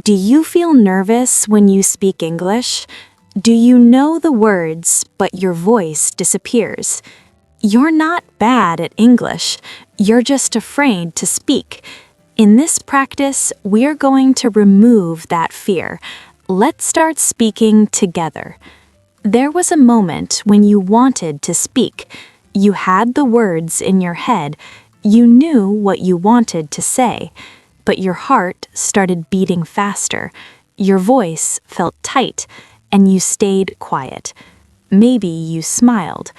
Do you feel nervous when you speak English? Do you know the words, but your voice disappears? You're not bad at English. You're just afraid to speak. In this practice, we're going to remove that fear. Let's start speaking together. There was a moment when you wanted to speak. You had the words in your head. You knew what you wanted to say. But your heart started beating faster. Your voice felt tight, and you stayed quiet. Maybe you smiled.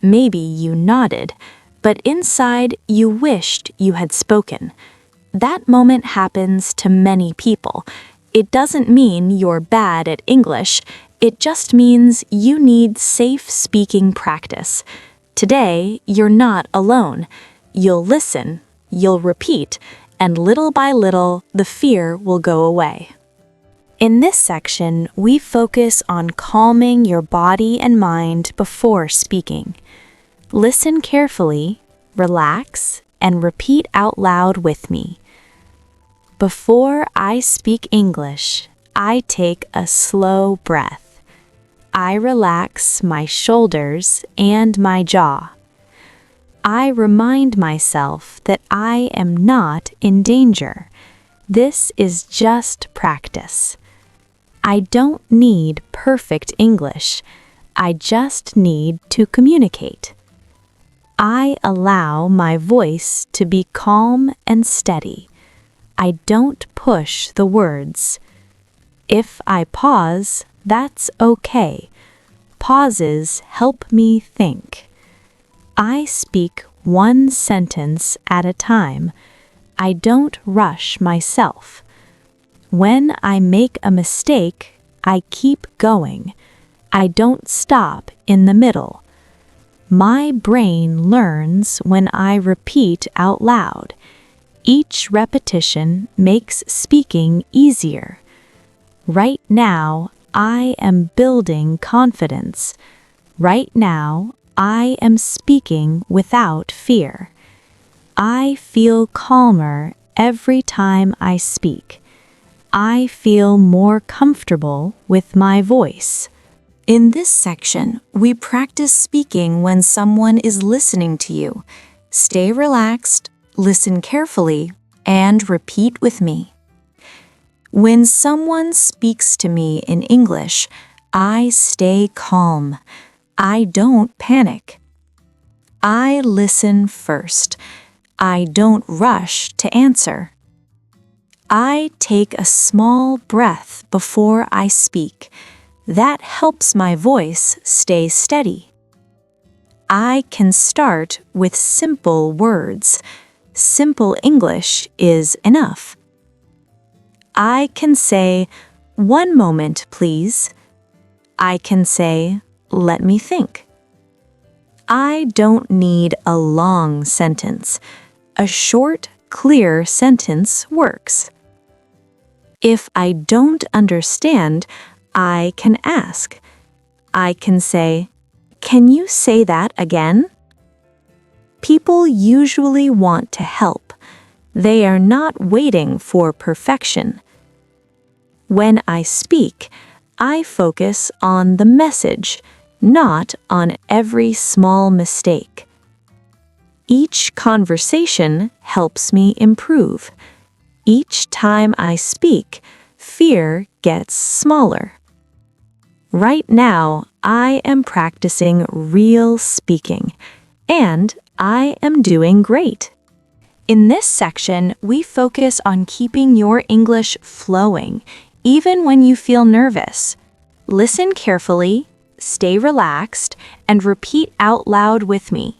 Maybe you nodded. But inside, you wished you had spoken. That moment happens to many people. It doesn't mean you're bad at English. It just means you need safe speaking practice. Today, you're not alone. You'll listen, you'll repeat, and little by little, the fear will go away. In this section, we focus on calming your body and mind before speaking. Listen carefully, relax, and repeat out loud with me. Before I speak English, I take a slow breath. I relax my shoulders and my jaw. I remind myself that I am not in danger. This is just practice. I don't need perfect English. I just need to communicate. I allow my voice to be calm and steady. I don't push the words. If I pause, that's okay. Pauses help me think. I speak one sentence at a time. I don't rush myself. When I make a mistake, I keep going. I don't stop in the middle. My brain learns when I repeat out loud. Each repetition makes speaking easier. Right now, I am building confidence. Right now, I am speaking without fear. I feel calmer every time I speak. I feel more comfortable with my voice. In this section, we practice speaking when someone is listening to you. Stay relaxed, listen carefully, and repeat with me. When someone speaks to me in English, I stay calm. I don't panic. I listen first. I don't rush to answer. I take a small breath before I speak. That helps my voice stay steady. I can start with simple words. Simple English is enough. I can say, "One moment, please." I can say, "Let me think." I don't need a long sentence. A short, clear sentence works. If I don't understand, I can ask. I can say, "Can you say that again?" People usually want to help. They are not waiting for perfection. When I speak, I focus on the message, not on every small mistake. Each conversation helps me improve. Each time I speak, fear gets smaller. Right now, I am practicing real speaking, and I am doing great. In this section, we focus on keeping your English flowing, even when you feel nervous. Listen carefully, stay relaxed, and repeat out loud with me.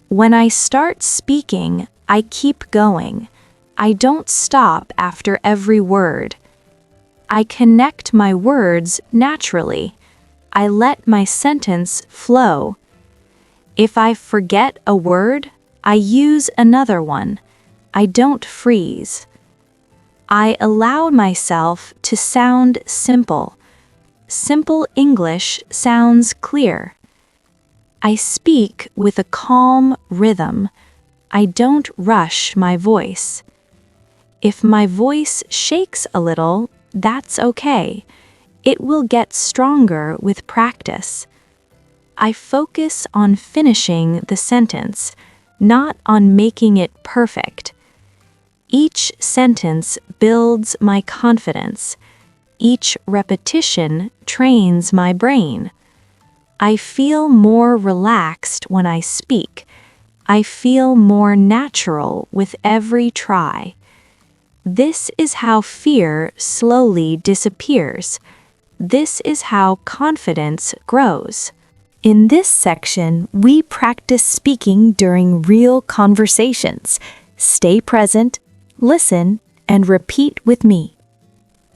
When I start speaking, I keep going. I don't stop after every word. I connect my words naturally. I let my sentence flow. If I forget a word, I use another one. I don't freeze. I allow myself to sound simple. Simple English sounds clear. I speak with a calm rhythm. I don't rush my voice. If my voice shakes a little, that's okay. It will get stronger with practice. I focus on finishing the sentence, not on making it perfect. Each sentence builds my confidence. Each repetition trains my brain. I feel more relaxed when I speak. I feel more natural with every try. This is how fear slowly disappears. This is how confidence grows. In this section, we practice speaking during real conversations. Stay present, listen, and repeat with me.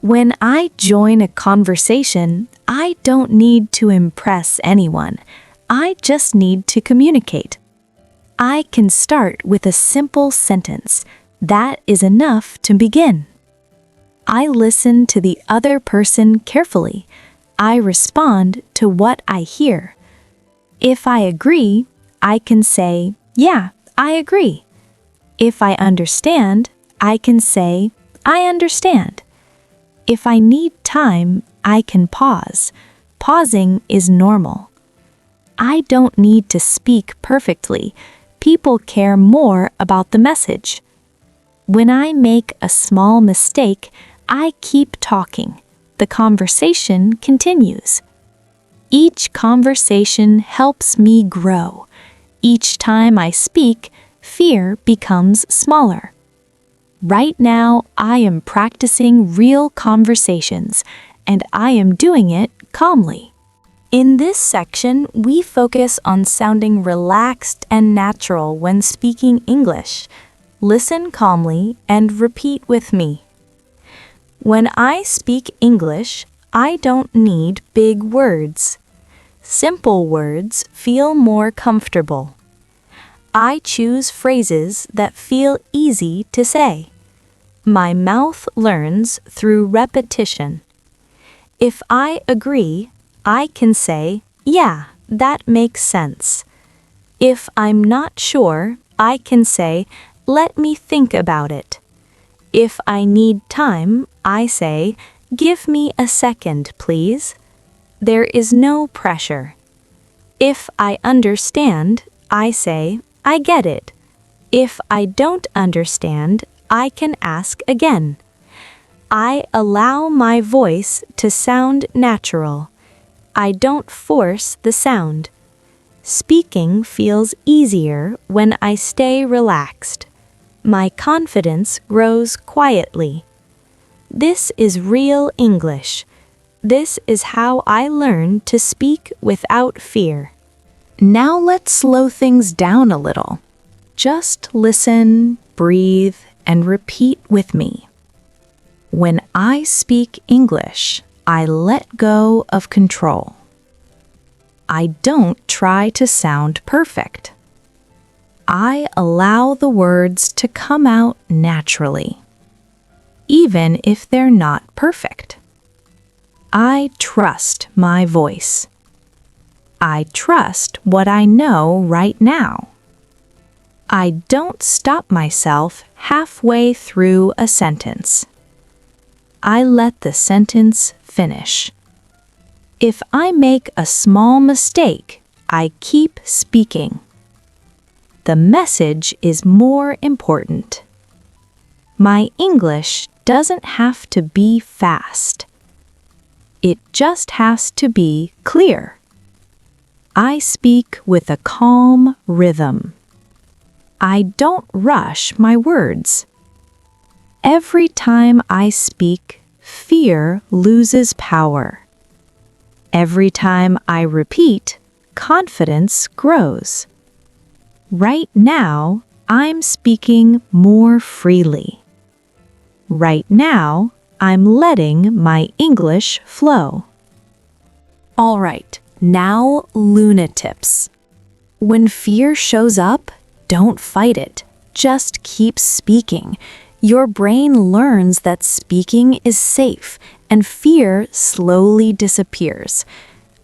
When I join a conversation, I don't need to impress anyone. I just need to communicate. I can start with a simple sentence. That is enough to begin. I listen to the other person carefully. I respond to what I hear. If I agree, I can say, "Yeah, I agree." If I understand, I can say, "I understand." If I need time, I can pause. Pausing is normal. I don't need to speak perfectly. People care more about the message. When I make a small mistake, I keep talking. The conversation continues. Each conversation helps me grow. Each time I speak, fear becomes smaller. Right now, I am practicing real conversations, and I am doing it calmly. In this section, we focus on sounding relaxed and natural when speaking English. Listen calmly and repeat with me. When I speak English, I don't need big words. Simple words feel more comfortable. I choose phrases that feel easy to say. My mouth learns through repetition. If I agree, I can say, "Yeah, that makes sense." If I'm not sure, I can say, "Let me think about it." If I need time, I say, "Give me a second, please." There is no pressure. If I understand, I say, "I get it." If I don't understand, I can ask again. I allow my voice to sound natural. I don't force the sound. Speaking feels easier when I stay relaxed. My confidence grows quietly. This is real English. This is how I learn to speak without fear. Now let's slow things down a little. Just listen, breathe, and repeat with me. When I speak English, I let go of control. I don't try to sound perfect. I allow the words to come out naturally, even if they're not perfect. I trust my voice. I trust what I know right now. I don't stop myself halfway through a sentence. I let the sentence finish. If I make a small mistake, I keep speaking. The message is more important. My English doesn't have to be fast. It just has to be clear. I speak with a calm rhythm. I don't rush my words. Every time I speak, fear loses power. Every time I repeat, confidence grows. Right now, I'm speaking more freely. Right now, I'm letting my English flow. All right, now Luna tips. When fear shows up, don't fight it. Just keep speaking. Your brain learns that speaking is safe, and fear slowly disappears.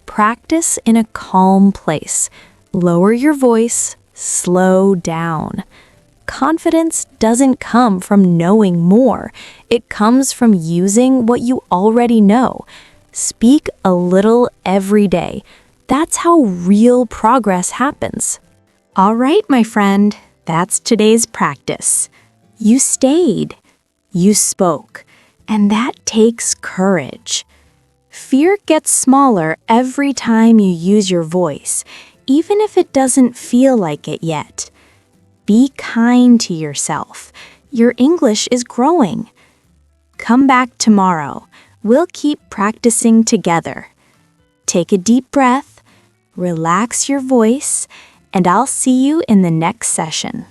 Practice in a calm place. Lower your voice, slow down. Confidence doesn't come from knowing more. It comes from using what you already know. Speak a little every day. That's how real progress happens. All right, my friend, that's today's practice. You stayed. You spoke. And that takes courage. Fear gets smaller every time you use your voice, even if it doesn't feel like it yet. Be kind to yourself. Your English is growing. Come back tomorrow. We'll keep practicing together. Take a deep breath, relax your voice, and I'll see you in the next session.